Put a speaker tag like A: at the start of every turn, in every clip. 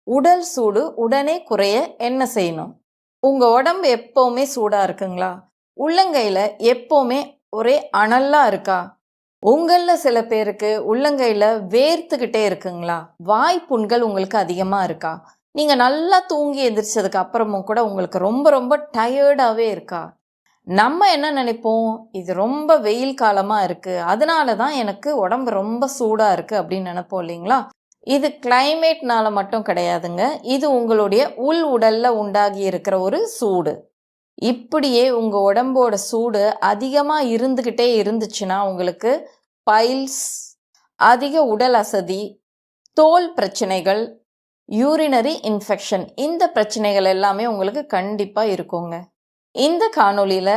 A: உடல் சூடு உடனே குறைய என்ன செய்யணும்? உங்க உடம்பு எப்பவுமே சூடா இருக்குங்களா? உள்ளங்கையில எப்பவுமே ஒரே அனலா இருக்கா? உங்கள்ல சில பேருக்கு உள்ளங்கையில வேர்த்துக்கிட்டே இருக்குங்களா? வாய் புண்கள் உங்களுக்கு அதிகமா இருக்கா? நீங்க நல்லா தூங்கி எந்திரிச்சதுக்கு அப்புறமும் கூட உங்களுக்கு ரொம்ப ரொம்ப டயர்டாவே இருக்கா? நம்ம என்ன நினைப்போம்? இது ரொம்ப வெயில் காலமா இருக்கு. அதனால தான் எனக்கு உடம்பு ரொம்ப சூடா இருக்கு அப்படின்னு நினைப்போம் இல்லைங்களா? இது கிளைமேட்னால மட்டும் கிடையாதுங்க. இது உங்களுடைய உள் உடல்ல உண்டாகி இருக்கிற ஒரு சூடு. இப்படியே உங்க உடம்போட சூடு அதிகமா இருந்துகிட்டே இருந்துச்சுன்னா, உங்களுக்கு பைல்ஸ், அதிக உடல் அசதி, தோல் பிரச்சனைகள், யூரினரி இன்ஃபெக்ஷன் இந்த பிரச்சனைகள் எல்லாமே உங்களுக்கு கண்டிப்பா இருக்குங்க. இந்த காணொளியில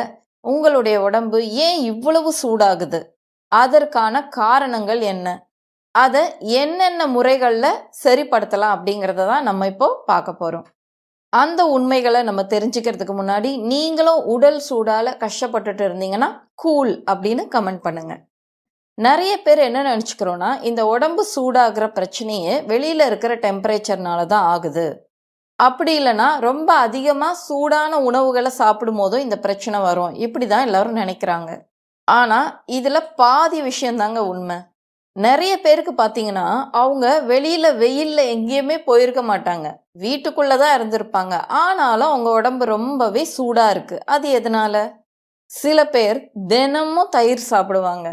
A: உங்களுடைய உடம்பு ஏன் இவ்வளவு சூடாகுது? அதற்கான காரணங்கள் என்ன? அதை என்னென்ன முறைகளில் சரிப்படுத்தலாம் அப்படிங்கிறத தான் நம்ம இப்போ பார்க்க போகிறோம். அந்த உண்மைகளை நம்ம தெரிஞ்சுக்கிறதுக்கு முன்னாடி நீங்களும் உடல் சூடால் கஷ்டப்பட்டுட்டு இருந்தீங்கன்னா கூல் அப்படின்னு கமெண்ட் பண்ணுங்க. நிறைய பேர் என்ன நினச்சிக்கிறோன்னா, இந்த உடம்பு சூடாகிற பிரச்சனையே வெளியில் இருக்கிற டெம்பரேச்சர்னால தான் ஆகுது. அப்படி இல்லைன்னா ரொம்ப அதிகமாக சூடான உணவுகளை சாப்பிடும் போதும் இந்த பிரச்சனை வரும், இப்படி தான் எல்லாரும் நினைக்கிறாங்க. ஆனால் இதில் பாதி விஷயந்தாங்க உண்மை. நிறைய பேருக்கு பார்த்தீங்கன்னா, அவங்க வெளியில் வெயிலில் எங்கேயுமே போயிருக்க மாட்டாங்க, வீட்டுக்குள்ளே தான் இருந்திருப்பாங்க. ஆனாலும் அவங்க உடம்பு ரொம்பவே சூடாக இருக்குது. அது எதனால்? சில பேர் தினமும் தயிர் சாப்பிடுவாங்க.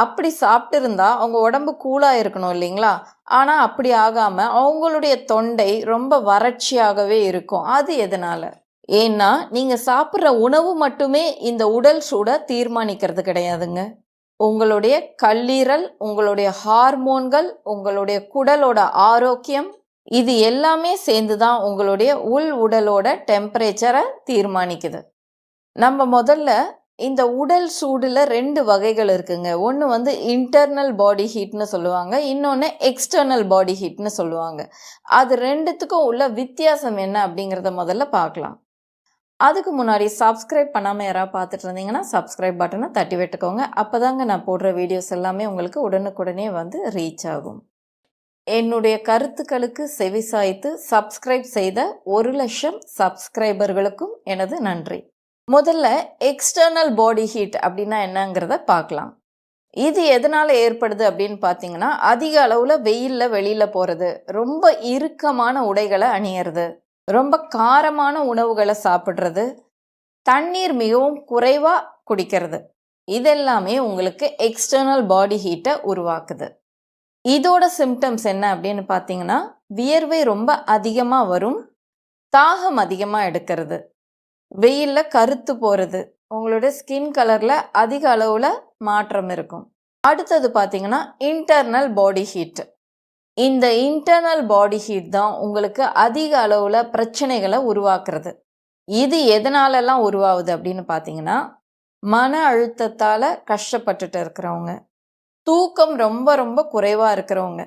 A: அப்படி சாப்பிட்டு இருந்தா அவங்க உடம்பு கூலாக இருக்கணும் இல்லைங்களா? ஆனால் அப்படி ஆகாமல் அவங்களுடைய தொண்டை ரொம்ப வறட்சியாகவே இருக்கும். அது எதனால்? ஏன்னா நீங்கள் சாப்பிட்ற உணவு மட்டுமே இந்த உடல் சூடை தீர்மானிக்கிறது கிடையாதுங்க. உங்களுடைய கல்லீரல், உங்களுடைய ஹார்மோன்கள், உங்களுடைய குடலோட ஆரோக்கியம், இது எல்லாமே சேர்ந்து தான் உங்களுடைய உள் உடலோட டெம்பரேச்சரை தீர்மானிக்குது. நம்ம முதல்ல இந்த உடல் சூடில் 2 வகைகள் இருக்குங்க. ஒன்று வந்து இன்டர்னல் பாடி ஹீட்னு சொல்லுவாங்க, இன்னொன்று எக்ஸ்டர்னல் பாடி ஹீட்னு சொல்லுவாங்க. அது ரெண்டுத்துக்கும் உள்ள வித்தியாசம் என்ன அப்படிங்கிறத முதல்ல பார்க்கலாம். அதுக்கு முன்னாடி சப்ஸ்கிரைப் பண்ணாமல் யாராவது பார்த்துட்டு இருந்தீங்கன்னா சப்ஸ்கிரைப் பட்டனை தட்டி விட்டுக்கோங்க. அப்போ தாங்க நான் போடுற வீடியோஸ் எல்லாமே உங்களுக்கு உடனுக்குடனே வந்து ரீச் ஆகும். என்னுடைய கருத்துக்களுக்கு செவிசாய்த்து சப்ஸ்கிரைப் செய்த 1,00,000 சப்ஸ்கிரைபர்களுக்கும் எனது நன்றி. முதல்ல எக்ஸ்டர்னல் பாடி ஹீட் அப்படின்னா என்னங்கிறத பார்க்கலாம். இது எதனால் ஏற்படுது அப்படின்னு பார்த்தீங்கன்னா, அதிக அளவில் வெயிலில் வெளியில் போகிறது, ரொம்ப இறுக்கமான உடைகளை அணியிறது, ரொம்ப காரமான உணவுகளை சாப்பிட்றது, தண்ணீர் மிகவும் குறைவாக குடிக்கிறது, இதெல்லாமே உங்களுக்கு எக்ஸ்டர்னல் பாடி ஹீட்டை உருவாக்குது. இதோட சிம்டம்ஸ் என்ன அப்படின்னு பார்த்தீங்கன்னா, வியர்வை ரொம்ப அதிகமாக வரும், தாகம் அதிகமாக எடுக்கிறது, வெயிலில் கருத்து போகிறது, உங்களோட ஸ்கின் கலரில் அதிக அளவில் மாற்றம் இருக்கும். அடுத்தது பார்த்தீங்கன்னா இன்டர்னல் பாடி ஹீட். இந்த இன்டர்னல் பாடி ஹீட் தான் உங்களுக்கு அதிக அளவில் பிரச்சனைகளை உருவாக்குறது. இது எதனாலெல்லாம் உருவாகுது அப்படின்னு பார்த்தீங்கன்னா, மன அழுத்தத்தால் கஷ்டப்பட்டுட்டு இருக்கிறவங்க, தூக்கம் ரொம்ப ரொம்ப குறைவாக இருக்கிறவங்க,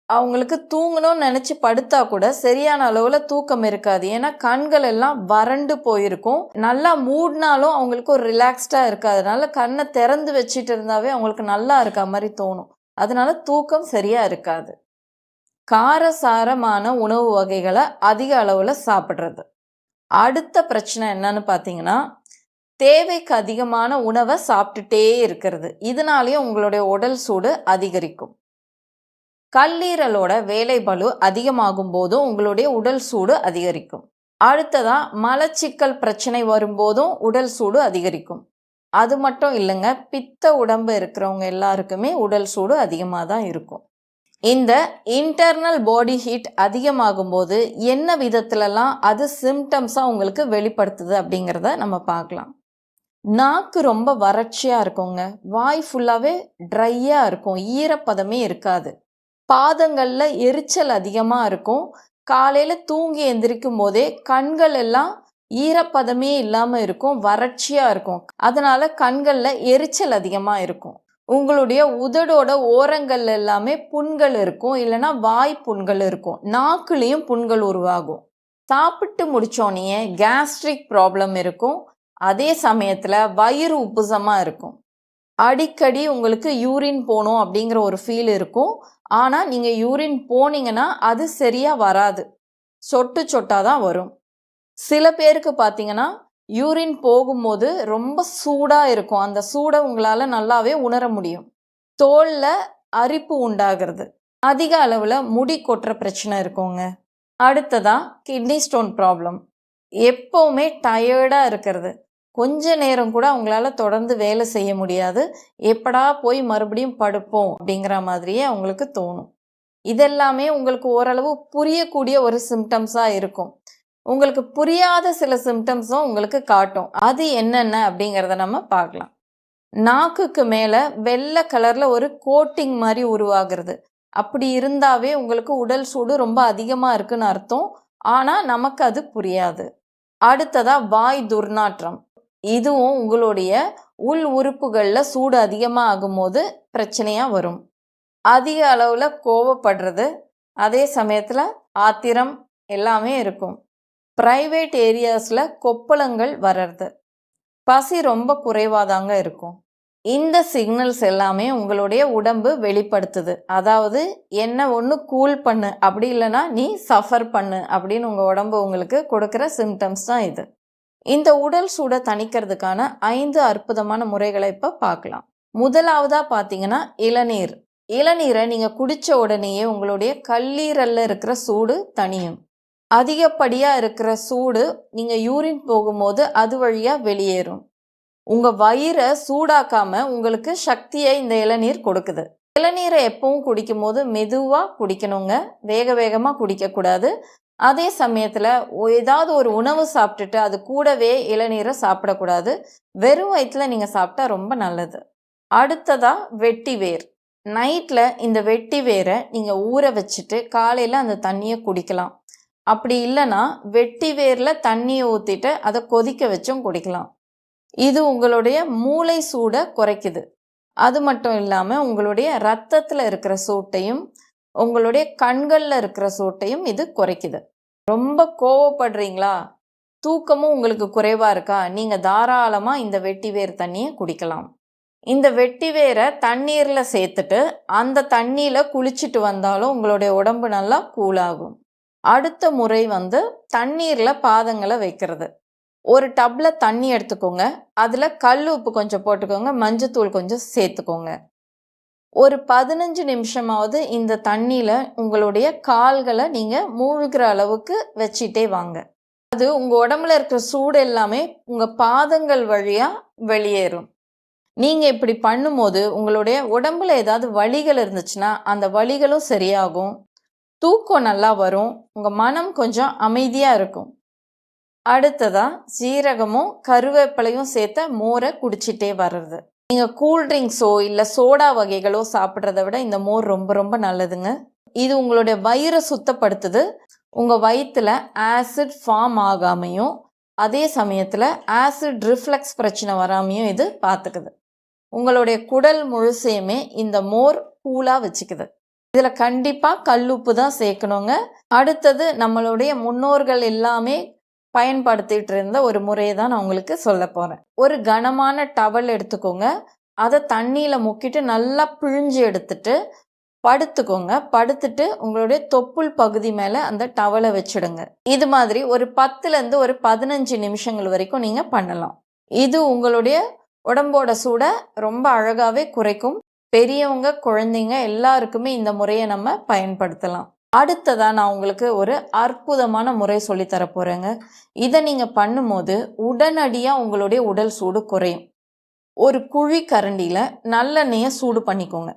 A: அவங்களுக்கு தூங்கணும்னு நினச்சி படுத்தா கூட சரியான அளவில் தூக்கம் இருக்காது. ஏன்னா கண்கள் எல்லாம் வறண்டு போயிருக்கும். நல்லா மூடினாலும் அவங்களுக்கு ஒரு ரிலாக்ஸ்டாக இருக்காதனால கண்ணை திறந்து வச்சுட்டு இருந்தாவே அவங்களுக்கு நல்லா இருக்க மாதிரி தோணும். அதனால தூக்கம் சரியாக இருக்காது. காரசாரமான உணவு வகைகளை அதிக அளவில் சாப்பிட்றது. அடுத்த பிரச்சனை என்னன்னு பார்த்தீங்கன்னா, தேவைக்கு அதிகமான உணவை சாப்பிட்டுட்டே இருக்கிறது. இதனாலேயும் உங்களுடைய உடல் சூடு அதிகரிக்கும். கல்லீரலோட வேலை பளு அதிகமாகும் போதும் உங்களுடைய உடல் சூடு அதிகரிக்கும். அடுத்ததா மலச்சிக்கல் பிரச்சனை வரும்போதும் உடல் சூடு அதிகரிக்கும். அது மட்டும் இல்லைங்க, பித்த உடம்பு இருக்கிறவங்க எல்லாருக்குமே உடல் சூடு அதிகமாக தான் இருக்கும். இந்த இன்டர்னல் பாடி ஹீட் அதிகமாகும் போது என்ன விதத்துலலாம் அது சிம்டம்ஸாக உங்களுக்கு வெளிப்படுத்துது அப்படிங்கிறத நம்ம பார்க்கலாம். நாக்கு ரொம்ப வறட்சியாக இருக்குங்க, வாய் ஃபுல்லாகவே ட்ரையாக இருக்கும், ஈரப்பதமே இருக்காது, பாதங்களில் எரிச்சல் அதிகமாக இருக்கும், காலையில் தூங்கி எந்திரிக்கும் போதே கண்கள் எல்லாம் ஈரப்பதமே இல்லாமல் இருக்கும், வறட்சியாக இருக்கும். அதனால் கண்களில் எரிச்சல் அதிகமாக இருக்கும். உங்களுடைய உதடோட ஓரங்கள் எல்லாமே புண்கள் இருக்கும், இல்லைன்னா வாய் புண்கள் இருக்கும், நாக்குலேயும் புண்கள் உருவாகும். சாப்பிட்டு முடித்தோடனே கேஸ்ட்ரிக் ப்ராப்ளம் இருக்கும். அதே சமயத்தில் வயிறு உப்புசமாக இருக்கும். அடிக்கடி உங்களுக்கு யூரின் போகணும் அப்படிங்கிற ஒரு ஃபீல் இருக்கும். ஆனால் நீங்கள் யூரின் போனீங்கன்னா அது சரியாக வராது. சொட்டு சொட்டாக தான் வரும். சில பேருக்கு பார்த்தீங்கன்னா யூரின் போகும்போது ரொம்ப சூடாக இருக்கும். அந்த சூடை உங்களால் நல்லாவே உணர முடியும். தோலில் அரிப்பு உண்டாகிறது. அதிக அளவில் முடி கொட்டுற பிரச்சனை இருக்குங்க. அடுத்ததாக கிட்னி ஸ்டோன் ப்ராப்ளம். எப்போவுமே டயர்டாக இருக்கிறது. கொஞ்ச நேரம் கூட அவங்களால தொடர்ந்து வேலை செய்ய முடியாது. எப்படா போய் மறுபடியும் படுப்போம் அப்படிங்கிற மாதிரியே அவங்களுக்கு தோணும். இதெல்லாமே உங்களுக்கு ஓரளவு புரியக்கூடிய ஒரு சிம்டம்ஸாக இருக்கும். உங்களுக்கு புரியாத சில சிம்டம்ஸும் உங்களுக்கு காட்டும். அது என்னென்ன அப்படிங்கிறத நம்ம பார்க்கலாம். நாக்குக்கு மேலே வெள்ளை கலரில் ஒரு கோட்டிங் மாதிரி உருவாகிறது. அப்படி இருந்தாவே உங்களுக்கு உடல் சூடு ரொம்ப அதிகமாக இருக்குன்னு அர்த்தம். ஆனால் நமக்கு அது புரியாது. அடுத்ததாக வாய் துர்நாற்றம். இதுவும் உங்களுடைய உள் உறுப்புகளில் சூடு அதிகமாக ஆகும்போது பிரச்சனையாக வரும். அதிக அளவில் கோவப்படுறது, அதே சமயத்தில் ஆத்திரம் எல்லாமே இருக்கும். ப்ரைவேட் ஏரியாஸில் கொப்பளங்கள் வர்றது, பசி ரொம்ப குறைவாதாங்க இருக்கும். இந்த சிக்னல்ஸ் எல்லாமே உங்களுடைய உடம்பு வெளிப்படுத்துது. அதாவது என்ன ஒன்று கூல் பண்ணு, அப்படி இல்லைன்னா நீ சஃபர் பண்ணு அப்படின்னு உங்கள் உடம்பு உங்களுக்கு கொடுக்குற சிம்டம்ஸ் தான் இது. இந்த உடல் சூடை தணிக்கிறதுக்கான 5 அற்புதமான முறைகளை இப்போ பார்க்கலாம். முதலாவதாக பார்த்தீங்கன்னா இளநீர். இளநீரை நீங்கள் குடித்த உடனேயே உங்களுடைய கல்லீரலில் இருக்கிற சூடு தணியும். அதிகப்படியாக இருக்கிற சூடு நீங்கள் யூரின் போகும்போது அது வழியாக வெளியேறும். உங்கள் வயிறை சூடாக்காமல் உங்களுக்கு சக்தியை இந்த இளநீர் கொடுக்குது. இளநீரை எப்பவும் குடிக்கும் போது மெதுவாக குடிக்கணுங்க, வேக வேகமாக குடிக்கக்கூடாது. அதே சமயத்தில் ஏதாவது ஒரு உணவு சாப்பிட்டுட்டு அது கூடவே இளநீரை சாப்பிடக்கூடாது. வெறும் வயிற்றில் நீங்கள் சாப்பிட்டா ரொம்ப நல்லது. அடுத்ததாக வெட்டி வேர். நைட்டில் இந்த வெட்டி வேரை நீங்கள் ஊற வச்சுட்டு காலையில் அந்த தண்ணியை குடிக்கலாம். அப்படி இல்லைன்னா வெட்டி வேரில் தண்ணியை ஊற்றிட்டு அதை கொதிக்க வச்சும் குடிக்கலாம். இது உங்களுடைய மூளை சூடை குறைக்குது. அது மட்டும் இல்லாமல் உங்களுடைய ரத்தத்தில் இருக்கிற சூட்டையும் உங்களுடைய கண்களில் இருக்கிற சூட்டையும் இது குறைக்குது. ரொம்ப கோவப்படுறீங்களா, தூக்கமும் உங்களுக்கு குறைவாக இருக்கா, நீங்கள் தாராளமாக இந்த வெட்டி வேர் தண்ணியை குடிக்கலாம். இந்த வெட்டி வேரை தண்ணீரில் சேர்த்துட்டு அந்த தண்ணியில் குளிச்சுட்டு வந்தாலும் உங்களுடைய உடம்பு நல்லா கூலாகும். அடுத்த முறை தண்ணீரில் பாதங்களை வைக்கிறது. ஒரு டப்பில் தண்ணி எடுத்துக்கோங்க, அதில் கல் உப்பு கொஞ்சம் போட்டுக்கோங்க, மஞ்சத்தூள் கொஞ்சம் சேர்த்துக்கோங்க. ஒரு 15 நிமிஷமாவது இந்த தண்ணியில் உங்களுடைய கால்களை நீங்கள் மூழ்கிற அளவுக்கு வச்சிட்டே வாங்க. அது உங்கள் உடம்புல இருக்கிற சூடு எல்லாமே உங்கள் பாதங்கள் வழியாக வெளியேறும். நீங்கள் இப்படி பண்ணும்போது உங்களுடைய உடம்புல ஏதாவது வலிகள் இருந்துச்சுன்னா அந்த வலிகளும் சரியாகும். தூக்கம் நல்லா வரும். உங்கள் மனம் கொஞ்சம் அமைதியாக இருக்கும். அடுத்ததாக சீரகமும் கருவேப்பிலையும் சேர்த்த மோரை குடிச்சிட்டே வர்றது. நீங்கள் கூல்ட்ரிங்க்ஸோ இல்லை சோடா வகைகளோ சாப்பிட்றத விட இந்த மோர் ரொம்ப ரொம்ப நல்லதுங்க. இது உங்களுடைய வயிறை சுத்தப்படுத்துது. உங்கள் வயிற்றில் ஆசிட் ஃபார்ம் ஆகாமையும் அதே சமயத்தில் ஆசிட் ரிஃப்ளெக்ஸ் பிரச்சனை வராமையும் இது பார்த்துக்குது. உங்களுடைய குடல் முழுசையுமே இந்த மோர் கூலாக வச்சுக்குது. இதில் கண்டிப்பாக கல்லுப்பு தான் சேர்க்கணுங்க. அடுத்தது நம்மளுடைய முன்னோர்கள் எல்லாமே பயன்படுத்திகிட்டு இருந்த ஒரு முறையை தான் நான் உங்களுக்கு சொல்ல போகிறேன். ஒரு கனமான டவல் எடுத்துக்கோங்க, அதை தண்ணியில் முக்கிட்டு நல்லா பிழிஞ்சு எடுத்துட்டு படுத்துக்கோங்க. படுத்துட்டு உங்களுடைய தொப்புள் பகுதி மேலே அந்த டவலை வச்சுடுங்க. இது மாதிரி ஒரு 10லேருந்து ஒரு 15 நிமிஷங்கள் வரைக்கும் நீங்கள் பண்ணலாம். இது உங்களுடைய உடம்போட சூடை ரொம்ப அழகாகவே குறைக்கும். பெரியவங்க குழந்தைங்க எல்லாருக்குமே இந்த முறையை நம்ம பயன்படுத்தலாம். அடுத்ததாக நான் உங்களுக்கு ஒரு அற்புதமான முறை சொல்லித்தர போகிறேங்க. இதை நீங்கள் பண்ணும்போது உடனடியாக உங்களுடைய உடல் சூடு குறையும். ஒரு குழி கரண்டியில் நல்லெண்ணெயை சூடு பண்ணிக்கோங்க.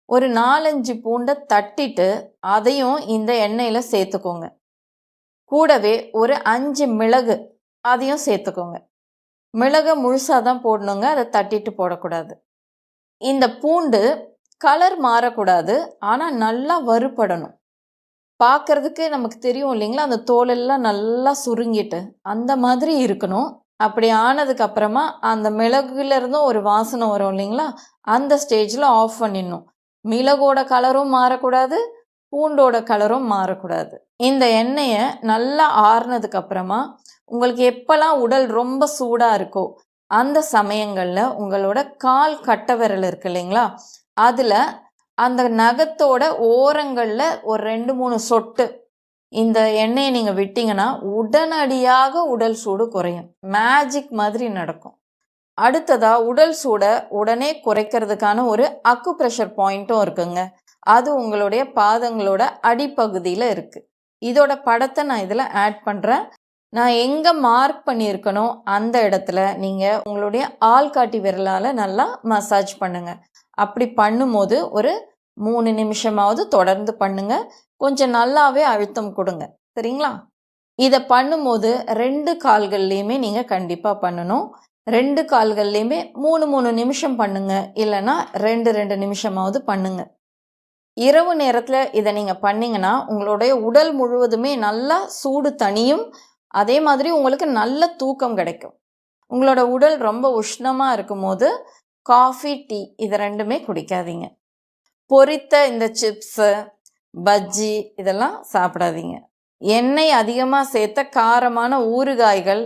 A: ஒரு 4-5 பூண்டை தட்டிட்டு அதையும் இந்த எண்ணெயில் சேர்த்துக்கோங்க. கூடவே ஒரு 5 மிளகு அதையும் சேர்த்துக்கோங்க. மிளகை முழுசாக தான் போடணுங்க, அதை தட்டிட்டு போடக்கூடாது. இந்த பூண்டு கலர் மாறக்கூடாது, ஆனால் நல்லா வறுபடணும். பார்க்கறதுக்கு நமக்கு தெரியும் இல்லைங்களா, அந்த தோலெல்லாம் நல்லா சுருங்கிட்டு அந்த மாதிரி இருக்கணும். அப்படி ஆனதுக்கு அப்புறமா அந்த மிளகுலேருந்தும் ஒரு வாசனை வரும் இல்லைங்களா, அந்த ஸ்டேஜில் ஆஃப் பண்ணிடணும். மிளகோட கலரும் மாறக்கூடாது, பூண்டோட கலரும் மாறக்கூடாது. இந்த எண்ணெயை நல்லா ஆறுனதுக்கு அப்புறமா உங்களுக்கு எப்போல்லாம் உடல் ரொம்ப சூடாக இருக்கோ அந்த சமயங்களில் உங்களோட கால் கட்டை விரல் இருக்கு இல்லைங்களா, அதில் அந்த நகத்தோட ஓரங்களில் ஒரு 2-3 சொட்டு இந்த எண்ணெயை நீங்கள் விட்டீங்கன்னா உடனடியாக உடல் சூடு குறையும். மேஜிக் மாதிரி நடக்கும். அடுத்ததா உடல் சூடை உடனே குறைக்கிறதுக்கான ஒரு அக்குப்ரெஷர் பாயிண்ட்டும் இருக்குங்க. அது உங்களுடைய பாதங்களோட அடிப்பகுதியில் இருக்குது. இதோட படத்தை நான் இதில் ஆட் பண்ணுறேன். நான் எங்கே மார்க் பண்ணியிருக்கனோ அந்த இடத்துல நீங்கள் உங்களுடைய ஆள்காட்டி விரலால் நல்லா மசாஜ் பண்ணுங்கள். அப்படி பண்ணும்போது ஒரு 3 நிமிஷமாவது தொடர்ந்து பண்ணுங்க. கொஞ்சம் நல்லாவே அழுத்தம் கொடுங்க. சரிங்களா? இதை பண்ணும்போது 2 கால்கள்லையுமே நீங்கள் கண்டிப்பாக பண்ணணும். 2 கால்கள்லையுமே 3 நிமிஷம் பண்ணுங்க. இல்லைன்னா 2 நிமிஷமாவது பண்ணுங்க. இரவு நேரத்தில் இதை நீங்கள் பண்ணிங்கன்னா உங்களுடைய உடல் முழுவதுமே நல்லா சூடு தணியும். அதே மாதிரி உங்களுக்கு நல்ல தூக்கம் கிடைக்கும். உங்களோட உடல் ரொம்ப உஷ்ணமாக இருக்கும்போது காஃபி, டீ இது 2மே குடிக்காதீங்க. பொரித்த இந்த சிப்ஸு, பஜ்ஜி இதெல்லாம் சாப்பிடாதீங்க. எண்ணெய் அதிகமாக சேர்த்த காரமான ஊறுகாய்கள்,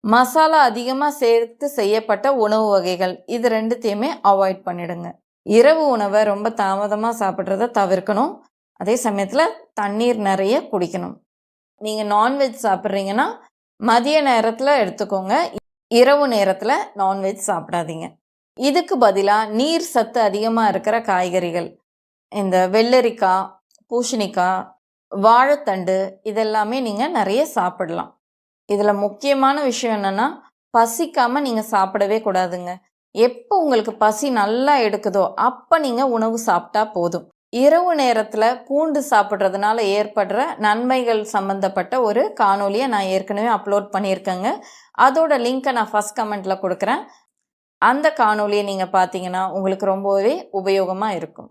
A: மசாலா அதிகமாக சேர்த்து செய்யப்பட்ட உணவு வகைகள் இது 2த்தையுமே அவாய்ட் பண்ணிடுங்க. இரவு உணவை ரொம்ப தாமதமாக சாப்பிட்றத தவிர்க்கணும். அதே சமயத்தில் தண்ணீர் நிறைய குடிக்கணும். நீங்கள் நான்வெஜ் சாப்பிட்றீங்கன்னா மதிய நேரத்தில் எடுத்துக்கோங்க. இரவு நேரத்தில் நான்வெஜ் சாப்பிடாதீங்க. இதுக்கு பதிலாக நீர் சத்து அதிகமாக இருக்கிற காய்கறிகள், இந்த வெள்ளரிக்காய், பூசணிக்காய், வாழைத்தண்டு இதெல்லாமே நீங்கள் நிறைய சாப்பிடலாம். இதில் முக்கியமான விஷயம் என்னென்னா பசிக்காமல் நீங்கள் சாப்பிடவே கூடாதுங்க. எப்போ உங்களுக்கு பசி நல்லா எடுக்குதோ அப்போ நீங்கள் உணவு சாப்பிட்டா போதும். இரவு நேரத்தில் பூண்டு சாப்பிட்றதுனால ஏற்படுற நன்மைகள் சம்மந்தப்பட்ட ஒரு காணொலியை நான் ஏற்கனவே அப்லோட் பண்ணியிருக்கேங்க. அதோட லிங்க்கை நான் ஃபஸ்ட் கமெண்ட்டில் கொடுக்குறேன். அந்த காணொலியை நீங்கள் பார்த்தீங்கன்னா உங்களுக்கு ரொம்பவே உபயோகமாக இருக்கும்.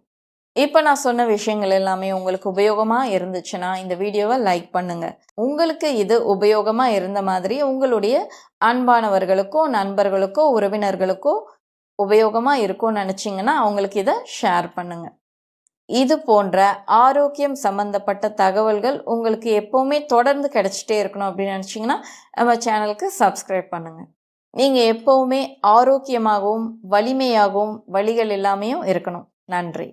A: இப்போ நான் சொன்ன விஷயங்கள் எல்லாமே உங்களுக்கு உபயோகமாக இருந்துச்சுன்னா இந்த வீடியோவை லைக் பண்ணுங்கள். உங்களுக்கு இது உபயோகமாக இருந்த மாதிரி உங்களுடைய அன்பானவர்களுக்கோ, நண்பர்களுக்கோ, உறவினர்களுக்கோ உபயோகமாக இருக்கும்னு நினச்சிங்கன்னா அவங்களுக்கு இதை ஷேர் பண்ணுங்கள். இது போன்ற ஆரோக்கியம் சம்மந்தப்பட்ட தகவல்கள் உங்களுக்கு எப்போவுமே தொடர்ந்து கிடைச்சிட்டே இருக்கணும் அப்படின்னு நினச்சிங்கன்னா நம்ம சேனலுக்கு சப்ஸ்கிரைப் பண்ணுங்கள். நீங்கள் எப்போவுமே ஆரோக்கியமாகவும் வலிமையாகவும் வழிகள் எல்லாமே இருக்கணும். நன்றி.